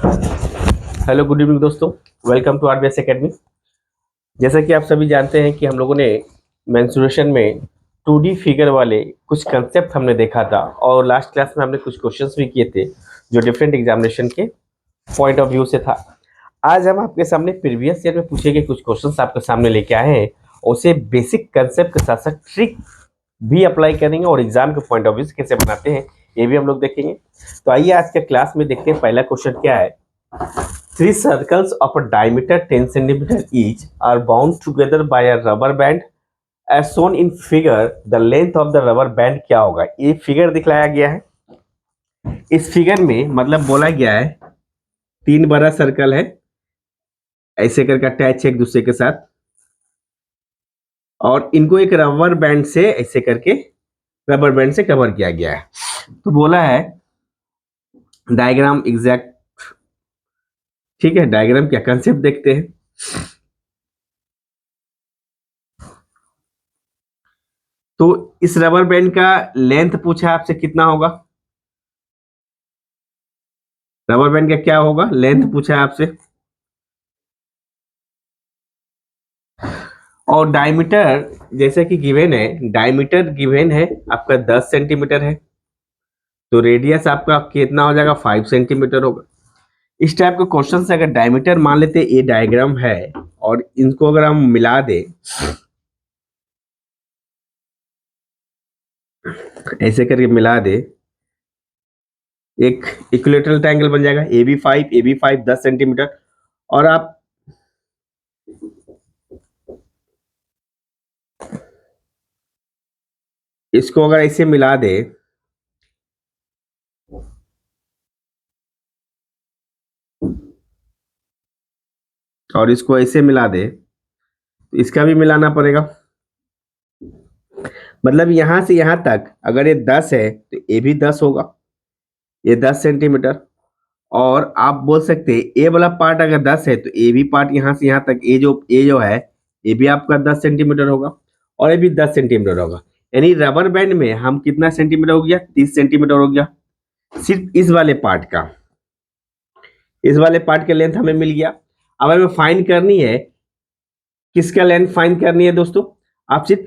Hello good evening दोस्तों। Welcome to RBS academy. जैसा कि आप सभी जानते हैं कि हम लोगों ने मेंसुरेशन में 2D फिगर वाले कुछ कंसेप्ट हमने देखा था और लास्ट क्लास में हमने कुछ क्वेश्चंस भी किए थे जो डिफरेंट एग्जामिनेशन के पॉइंट ऑफ व्यू से था। आज हम आपके सामने प्रीवियस ईयर में पूछे गए कुछ क्वेश्चंस आपके सामने लेके आए हैं। उसे बेसिक कंसेप्ट के साथ साथ ट्रिक भी अप्लाई करेंगे और एग्जाम के पॉइंट ऑफ व्यू से कैसे बनाते हैं ये भी हम लोग देखेंगे। तो आइए आज के क्लास में देखते हैं पहला क्वेश्चन क्या है। Three circles of a diameter 10 centimeter each are bound together by a rubber band. As shown in figure, the length of the rubber band क्या होगा? ये फिगर दिखलाया गया है। इस फिगर में मतलब बोला गया है तीन बड़ा सर्कल है, ऐसे करके अटैच है एक दूसरे के साथ, और इनको एक रबर बैंड से ऐसे करके रबर बैंड से कवर किया गया है। तो बोला है डायग्राम एग्जैक्ट, ठीक है। डायग्राम क्या कंसेप्ट देखते हैं। तो इस रबर बैंड का लेंथ पूछा आपसे कितना होगा, रबर बैंड का क्या होगा लेंथ पूछा है आपसे, और डायमीटर जैसे कि गिवन है, डायमीटर गिवन है आपका 10 सेंटीमीटर है, तो रेडियस आपका कितना हो जाएगा 5 सेंटीमीटर होगा। इस टाइप के क्वेश्चन से अगर डायमीटर मान लेते ये डायग्राम है और इनको अगर हम मिला दे ऐसे करके मिला दे, एक इक्विलेटरल ट्रायंगल बन जाएगा। AB5 10 सेंटीमीटर, और आप इसको अगर ऐसे मिला दे और इसको ऐसे मिला दे, तो इसका भी मिलाना पड़ेगा। मतलब यहां से यहां तक अगर ये 10 है तो ये भी 10 होगा, ये 10 सेंटीमीटर। और आप बोल सकते हैं ए वाला पार्ट अगर 10 है तो ए भी पार्ट यहां से यहां तक ये जो है ये भी आपका 10 सेंटीमीटर होगा और ये भी 10 सेंटीमीटर होगा। यानी रबर बैंड में हम कितना सेंटीमीटर हो गया, 30 सेंटीमीटर हो गया सिर्फ इस वाले पार्ट का। इस वाले पार्ट का लेंथ हमें मिल गया। अब हमें फाइंड करनी है, किसका लेंथ फाइंड करनी है दोस्तों, आप सिर्फ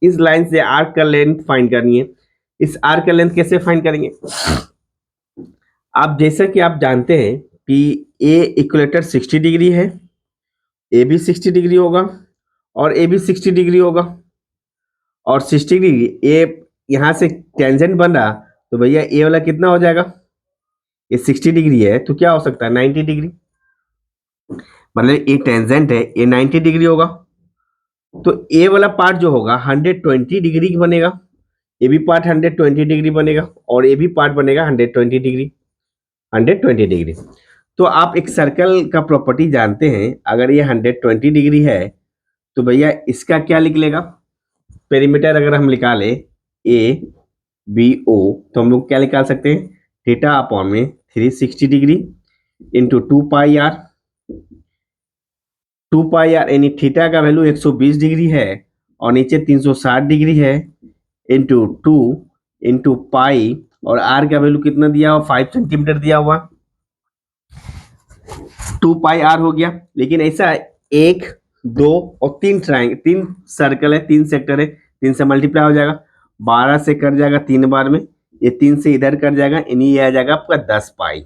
इस लाइन से आर्क का लेंथ फाइंड करनी है। इस आर्क का लेंथ कैसे फाइंड करेंगे, आप जैसा कि आप जानते हैं कि ए इक्वेटर 60 डिग्री है, ए भी 60 डिग्री होगा और ए भी 60 डिग्री होगा, और 60 डिग्री ए यहां से टेंजेंट बन रहा, तो भैया ए वाला कितना हो जाएगा, ये 60 डिग्री है तो क्या हो सकता है 90 डिग्री, मतलब ये टेंजेंट है ये 90 डिग्री होगा। तो ए वाला पार्ट जो होगा 120 डिग्री बनेगा, ये भी पार्ट 120 डिग्री बनेगा और ये भी पार्ट बनेगा 120 डिग्री, 120 डिग्री। तो आप एक सर्कल का प्रॉपर्टी जानते हैं, अगर ये 120 डिग्री है तो भैया इसका क्या लिख लेगा, पेरीमीटर अगर हम निकाले ए बी ओ तो हम लोग क्या निकाल सकते हैं, थीटा अपॉन में 360 degree into 2 pi r. 2 pi r यानी थीटा का वैल्यू 120 डिग्री है और नीचे 360 डिग्री है, इंटू 2 इंटू पाई, और आर का वैल्यू कितना दिया हुआ 5 सेंटीमीटर दिया हुआ, 2 पाई आर हो गया। लेकिन ऐसा एक दो और तीन सर्कल है, तीन सेक्टर है, 3 से मल्टीप्लाई हो जाएगा, 12 से कट जाएगा 3 बार में, ये 3 से इधर कट जाएगा, यानी ये आ जाएगा आपका 10 पाई।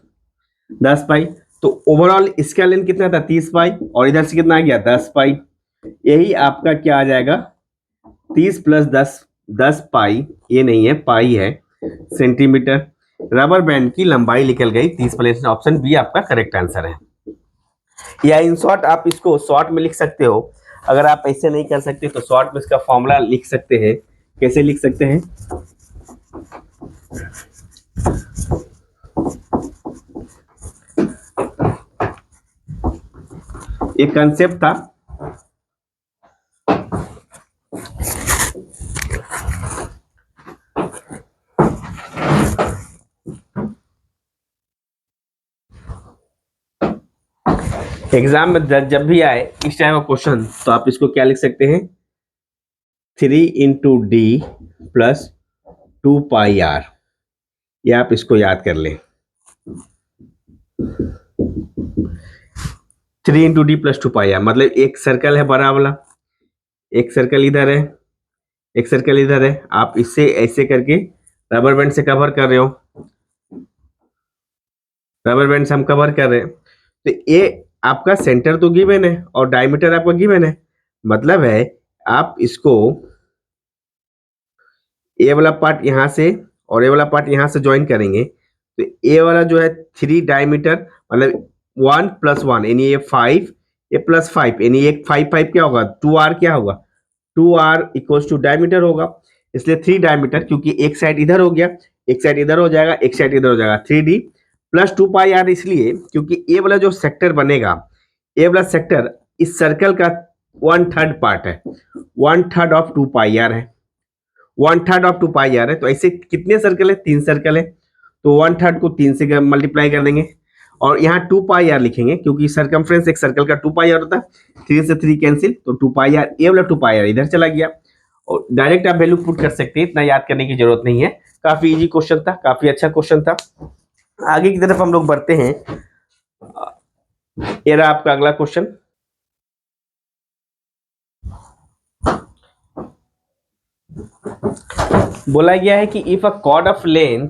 10 पाई तो ओवरऑल इसका लेंथ कितना था 30 पाई, और इधर से कितना आ गया 10 पाई। यही आपका क्या आ जाएगा 30 प्लस 10, 10 पाई, ये नहीं है पाई है, सेंटीमीटर। रबर बैंड की लंबाई निकल गई 30 प्लस, ऑप्शन बी आपका करेक्ट आंसर है। या इन शॉर्ट आप इसको शॉर्ट में लिख सकते हो, अगर आप ऐसे नहीं कर सकते तो शॉर्ट में इसका फॉर्मूला लिख सकते हैं। कैसे लिख सकते हैं, एक कंसेप्ट था, एग्जाम में जब भी आए इस टाइप का क्वेश्चन तो आप इसको क्या लिख सकते हैं, 3 × D प्लस 2 पाई आर, ये आप इसको याद कर लें। 3 into D plus 2 pi r, मतलब एक सर्कल है बड़ा वाला, एक सर्कल इधर है, एक सर्कल इधर है, आप इससे ऐसे करके रबर बैंड से कवर कर रहे हो, रबर बैंड से हम कवर कर रहे हैं। तो ये आपका सेंटर तो गिवन है और डायमीटर आपका गिवन है, मतलब है आप इसको ए वाला पार्ट यहाँ से और ए वाला पार्ट यहाँ से ज्वाइन करेंगे, तो ए वाला जो है 3 डायमीटर, मतलब 1 + 1 यानी ये 5, ये +5 यानी एक 5 क्या होगा, 2r क्या होगा, 2r इक्वल्स टू डायमीटर होगा, इसलिए 3 डायमीटर, क्योंकि एक साइड इधर हो गया, एक साइड इधर हो जाएगा, एक साइड इधर हो जाएगा, 3d + 2 पाई r, इसलिए क्योंकि ए वाला जो सेक्टर बनेगा, ए वाला सेक्टर इस सर्कल का 1/3 पार्ट है, 1/3 ऑफ 2 पाई r है, 1/3 ऑफ 2 पाई r है। तो ऐसे कितने सर्कल है, 3 सर्कल है, तो 1/3 को 3 से मल्टीप्लाई कर देंगे और यहाँ 2 पाई r लिखेंगे, क्योंकि सर्कमफ्रेंस एक सर्कल का 2 पाई r होता है, 3 से 3 कैंसिल, तो 2 पाई r, ये वाला 2 पाई r इधर चला गया और डायरेक्ट आप वैल्यू पुट कर सकते हैं, इतना याद करने की जरूरत नहीं है। काफी इजी क्वेश्चन था, काफी अच्छा क्वेश्चन था। आगे की तरफ हम लोग बढ़ते हैं। ये रहा आपका अगला क्वेश्चन। बोला गया है कि if a chord of length,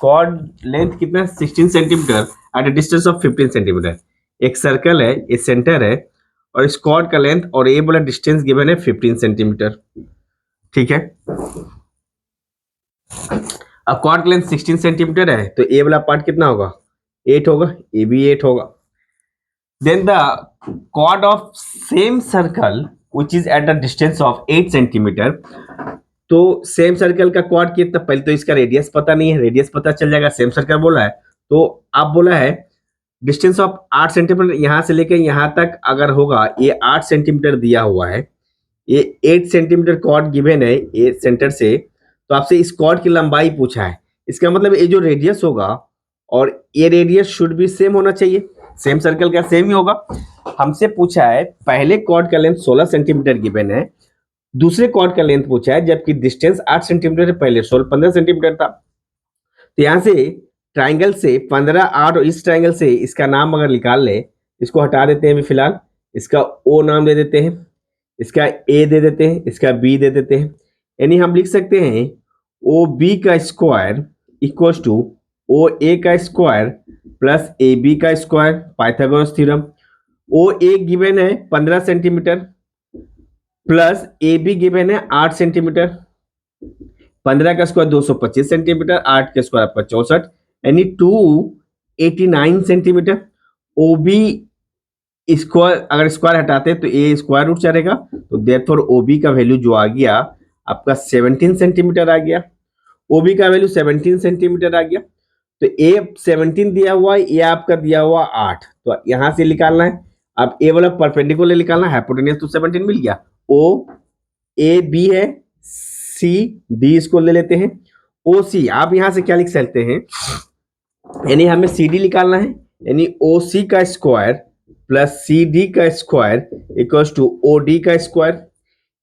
chord length कितना, 16 centimetre at a distance of 15 centimetre, एक सर्कल है, ये सेंटर है और इस कॉर्ड का लेंथ और ए वाला डिस्टेंस गिवन है 15 सेंटीमीटर, ठीक है। अब कॉर्ड लेंथ 16 सेंटीमीटर है, तो ए वाला पार्ट कितना होगा, 8 होगा, ए भी 8 होगा। Then the chord of same circle which is at the distance of 8 centimetre, तो सेम सर्कल का क्वाड कितना, पहले तो इसका रेडियस पता नहीं है, रेडियस पता चल जाएगा, सेम सर्कल बोला है, तो आप बोला है डिस्टेंस ऑफ 8 सेंटीमीटर, यहां से लेकर यहां तक अगर होगा, ये 8 सेंटीमीटर दिया हुआ है, ये 8 सेंटीमीटर कॉर्ड गिवन है ये सेंटर से, तो आपसे इस कॉर्ड की लंबाई पूछा है, इसका मतलब ये जो रेडियस होगा और ये रेडियस शुड भी सेम होना चाहिए, सेम सर्कल का सेम ही होगा। हमसे पूछा है पहले कॉर्ड का लेंथ 16 सेंटीमीटर गिवन है, दूसरे कॉर्ड का लेंथ पूछा है, जबकि डिस्टेंस 8 सेंटीमीटर से पहले 15 सेंटीमीटर था। तो यहां से ट्राइंगल से 15, 8 और इस ट्राइंगल से इसका नाम अगर निकाल ले, इसको हटा देते हैं अभी फिलहाल, इसका ओ नाम दे देते हैं, इसका ए दे देते हैं, इसका बी दे देते हैं, यानी हम लिख सकते हैं ओ बी का स्क्वायर इक्वल्स टू ओ ए का स्क्वायर प्लस ए बी का स्क्वायर, पाइथागोरस थ्योरम। ओ ए गिवन है 15 centimetre plus A be given है 8 सेंटीमीटर, 15 का स्क्वायर 225 सेंटीमीटर, 8 का स्क्वायर आपका 64, यानी 289 सेंटीमीटर। ओ बी स्क्वायर, अगर स्क्वायर हटाते तो ए स्क्वायर रूट चलेगा, तो देयरफॉर ओ बी का वैल्यू जो आ गया आपका 17 सेंटीमीटर आ गया, ओ बी का वैल्यू 17 सेंटीमीटर आ गया। तो ए 17 दिया हुआ है, ये आपका दिया हुआ 8, तो यहां से निकालना है, अब ए वाला परपेंडिकुलर निकालना है, हाइपोटेन्यूज तो 17 मिल गया, ओ ए बी है, सी डी इसको ले लेते हैं, ओ सी आप यहां से क्या लिख सकते हैं, यानी हमें सी डी निकालना है, यानी ओ सी का स्क्वायर प्लस सी डी का square equals to O D का स्क्वायर,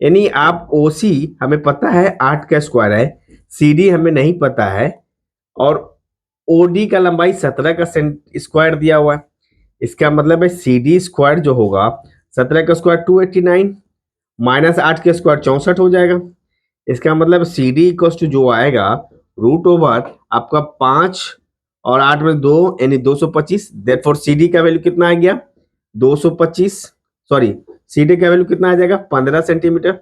यानी आप ओ सी हमें पता है 8 का स्क्वायर है, सी डी हमें नहीं पता है, और ओ डी का लंबाई 17 का स्क्वायर दिया हुआ है, इसका मतलब है सी डी स्क्वायर जो होगा 17 का स्क्वायर 289 माइनस 8 के स्क्वायर 64 हो जाएगा, इसका मतलब सी डी इक्वल्स टू जो आएगा √ओवर आपका 5 और 8 में 2 यानी 225, देयरफॉर सी डी का वैल्यू कितना आ गया 225, सॉरी सी डी का वैल्यू कितना आ जाएगा 15 सेंटीमीटर,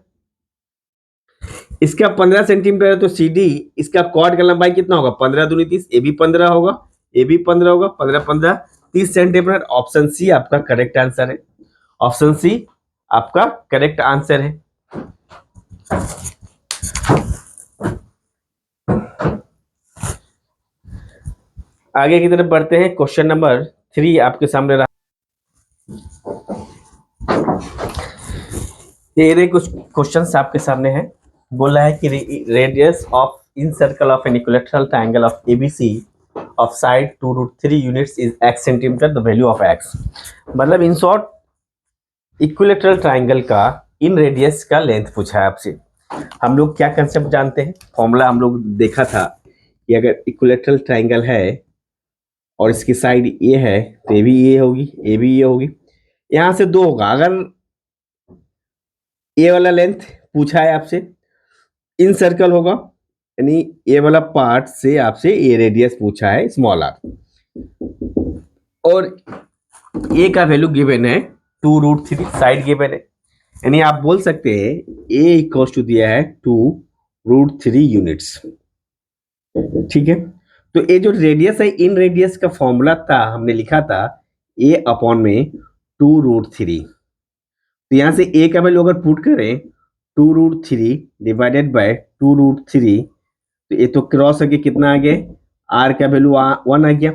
इसका 15 सेंटीमीटर है, तो सी डी इसका कॉर्ड का लंबाई कितना होगा 15 दूनी 30, ए भी 15 होगा, ए भी 15 होगा, 15 15 30 सेंटीमीटर। ऑप्शन सी आपका करेक्ट आंसर है, ऑप्शन सी आपका करेक्ट आंसर है। आगे की तरफ बढ़ते हैं, क्वेश्चन नंबर 3 आपके सामने रहा, ये कुछ क्वेश्चंस आपके सामने हैं। बोला है कि radius of incircle of an equilateral triangle of ABC of side 2√3 units is x centimetre, the value of x, मतलब इन शॉर्ट इक्विलैटरल ट्रायंगल का इन रेडियस का लेंथ पूछा है आपसे। हम लोग क्या कंसेप्ट जानते हैं, फॉर्मूला हम लोग देखा था कि अगर इक्विलैटरल ट्रायंगल है और इसकी साइड ए है तो ए भी ए होगी, ए भी ए होगी, यहां से दो होगा। अगर ए वाला लेंथ पूछा है आपसे, इन सर्कल होगा, यानी ए वाला पार्ट से आपसे ए रेडियस पूछा है स्मॉल आर, और ए का वैल्यू गिवन है 2√3, साइड गिवन है, यानी आप बोल सकते हैं ए इक्वल्स टू दिया है 2√3 यूनिट्स। ठीक है, तो ये जो रेडियस है, इन रेडियस का फॉर्मूला था, हमने लिखा था ए अपॉन में 2√3। तो यहां से ए का वैल्यू अगर पुट करें 2√3 डिवाइडेड बाय 2√3, तो ये तो क्रॉस करके कितना आ गया, आर का वैल्यू 1 आ गया।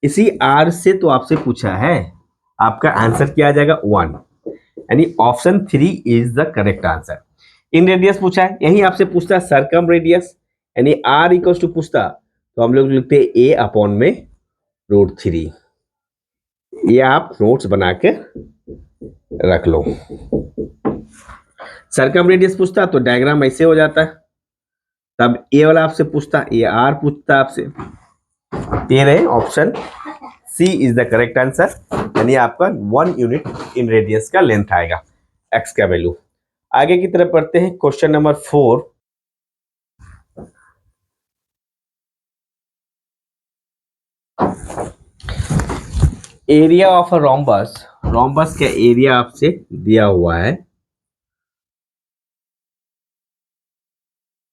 इसी आर से तो आपसे पूछा है, आपका आंसर क्या आ जाएगा 1, यानी option 3 is the correct answer. In radius पूछा है, यही आपसे पूछता है सर्कम रेडियस, यानी आर इक्वल्स टू पूछता तो हम लोग लिखते हैं ए अपॉन में √3। ये आप नोट्स बना के रख लो। सर्कम रेडियस पूछता तो डायग्राम ऐसे हो जाता है, तब ए वाला आपसे पूछता, ये आर पूछता आपसे, ये रहे option C is the correct answer, यानी आपका 1 यूनिट इन रेडियस का लेंथ आएगा, एक्स का वैल्यू। आगे की तरफ पढ़ते हैं, question number 4। Area of a rhombus, rhombus का एरिया आपसे दिया हुआ है,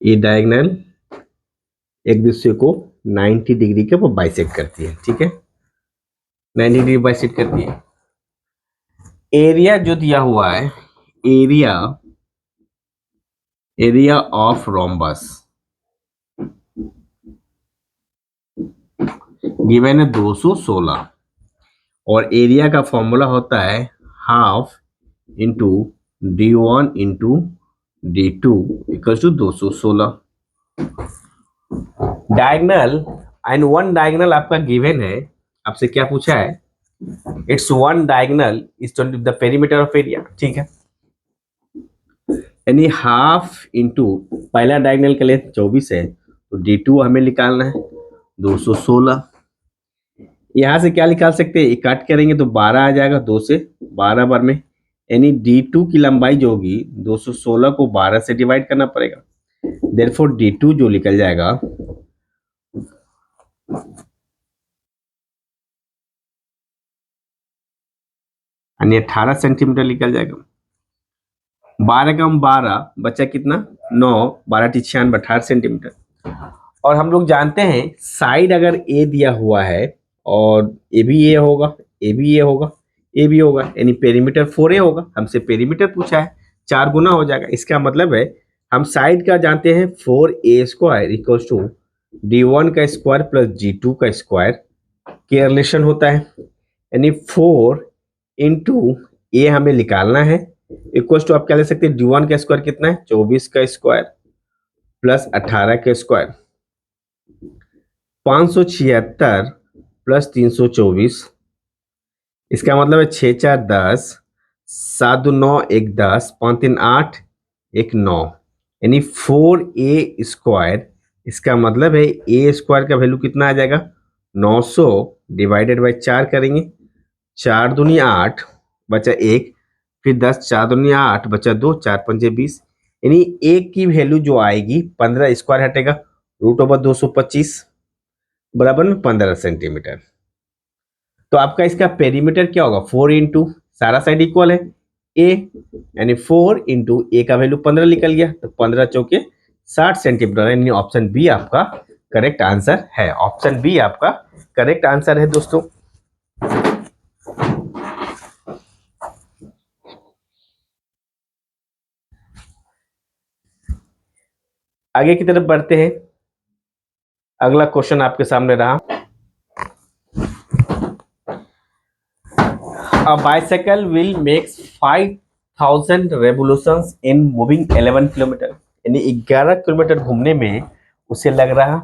ये डायगोनल एक दूसरे को 90 डिग्री के वो बाइसेक्ट करती है। ठीक है, 90 डिग्री बाइसेक्ट करती है। एरिया जो दिया हुआ है, area area of rhombus given है 216, और एरिया का फॉर्मूला होता है half into d1 into d2 equal to 216। Diagonal and one diagonal आपका गिवन है, आपसे क्या पूछा है, it's one diagonal is the perimeter of area. ठीक है, यानी हाफ इंटू पहला डायगोनल का लेंथ 24 है, तो d2 हमें निकालना है 216। यहां से क्या निकाल सकते हैं, काट करेंगे तो 12 आ जाएगा, 2 से 12 बार में, यानी d2 की लंबाई जो होगी 216 को 12 से डिवाइड करना पड़ेगा, देयरफॉर d2 जो निकल जाएगा यानी 18 सेंटीमीटर निकल जाएगा। 12 कम 12 बचा कितना, 9, 12 × 96 18 सेंटीमीटर। और हम लोग जानते हैं साइड अगर ए दिया हुआ है और ए भी ए होगा, ए भी ए होगा, ए भी होगा, यानी पेरीमीटर 4a होगा। हमसे पेरीमीटर पूछा है, 4 गुना हो जाएगा। इसका मतलब है हम साइड का जानते हैं 4a² इक्वल्स टू d1 का स्क्वायर प्लस d2 का स्क्वायर के रिलेशन होता है, यानी 4 इंटू ए हमें निकालना है, इक्वल्स टू आप क्या ले सकते हैं, d1 का स्क्वायर कितना है, 24 का स्क्वायर प्लस 18 का स्क्वायर, 576 प्लस 324, इसका मतलब है 6 4 10, 7 2 9 1 10, 5 3 8 1 9, यानी 4a²। इसका मतलब है a² का वैल्यू कितना आ जाएगा, 900 डिवाइडेड बाय 4 करेंगे, 4 दूनी 8 बचा 1, फिर 10, 4 दूनी 8 बचा 2, 4 पंजे 20, यानी a की वैल्यू जो आएगी 15 स्क्वायर हटेगा, √225 बराबर में 15 सेंटीमीटर। तो आपका इसका पेरीमीटर क्या होगा, 4 इंटू सारा साइड इक्वल है a, यानी 4 इंटू ए का वैल्यू 15 निकल गया, तो 15 चौके 60 सेंटीमीटर, यानी ऑप्शन बी आपका करेक्ट आंसर है। ऑप्शन बी आपका करेक्ट आंसर है दोस्तों। आगे की तरफ बढ़ते हैं, अगला क्वेश्चन आपके सामने रहा, A bicycle will make 5000 revolutions in moving 11 kilometre, यानी 11 किलोमीटर घूमने में उसे लग रहा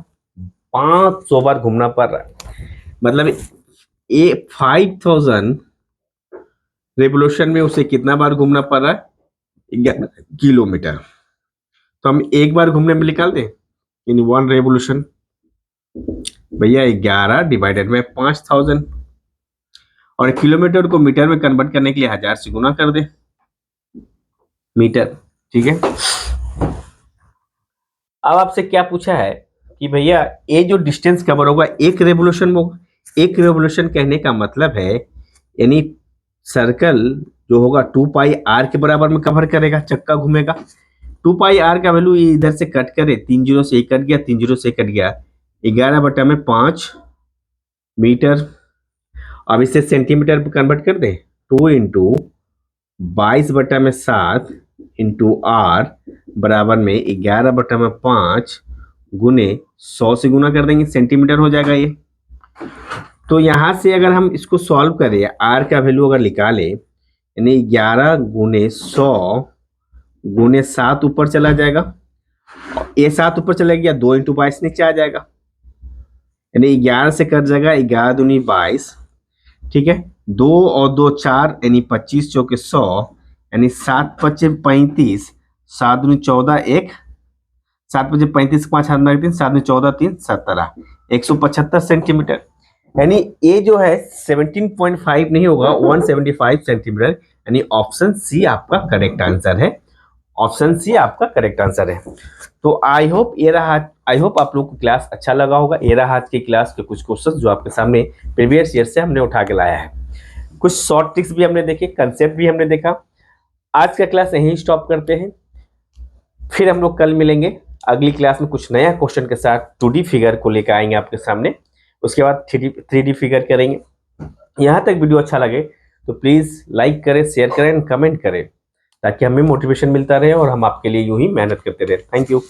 500 बार घूमना पड़ रहा है। मतलब ये 5000 रेवोल्यूशन में उसे कितना बार घूमना पड़ रहा है, 11 किलोमीटर। तो हम एक बार घूमने में निकाल दें, यानी 1 रेवोल्यूशन भैया 11 डिवाइडेड में 5000, और किलोमीटर को मीटर में कन्वर्ट करने के लिए 1000 से गुना कर दे मीटर। ठीक है, अब आपसे क्या पूछा है कि भैया ये जो डिस्टेंस कवर होगा एक रेवोल्यूशन में होगा। एक रेवोल्यूशन कहने का मतलब है यानी सर्कल जो होगा 2 पाई आर के बराबर में कवर करेगा, चक्का घूमेगा। 2 पाई आर का वैल्यू इधर से कट करे, 3 जीरो से 1 कट गया, 3 जीरो से 1 कट गया, 11/5 मीटर। अब इसे सेंटीमीटर में कन्वर्ट कर दे, 2 इंटू 22/7 इंटू आर बराबर में 11/5 गुने 100 से गुना कर देंगे, सेंटीमीटर हो जाएगा ये। तो यहां से अगर हम इसको सॉल्व करें, आर का वैल्यू अगर निकाले यानी 11 गुने 100 गुने 7 ऊपर चला जाएगा, ये 7 ऊपर चला गया, 2 इंटू 22 नीचे आ जाएगा, यानी 11 से कट जाएगा, 11 दूनी 22। ठीक है, 2 और 2 4 यानी 25 चौके 100 यानी 7 पच्चे 35, 7 दूनी 14, 1 7 पच्चे 35, 5 हाथ में 3, 7 में 14 3 17, 175 सेंटीमीटर। यानी ये जो है 17.5 नहीं होगा, 175 सेंटीमीटर। यानी ऑप्शन सी आपका करेक्ट आंसर है। ऑप्शन सी आपका करेक्ट आंसर है। तो आई होप आप लोग को क्लास अच्छा लगा होगा। ये रहा आज की क्लास के कुछ क्वेश्चंस जो आपके सामने प्रीवियस ईयर से हमने उठा के लाया है। कुछ शॉर्ट ट्रिक्स भी हमने देखे, कंसेप्ट भी हमने देखा। आज का क्लास यहीं स्टॉप करते हैं, फिर हम लोग कल मिलेंगे अगली क्लास में कुछ नया क्वेश्चन के साथ। 2D फिगर को लेकर आएंगे आपके सामने, उसके बाद 3D फिगर करेंगे। यहाँ तक वीडियो अच्छा लगे तो प्लीज़ लाइक करें, शेयर करें, कमेंट करें, ताकि हमें मोटिवेशन मिलता रहे और हम आपके लिए यूं ही मेहनत करते रहे। Thank you.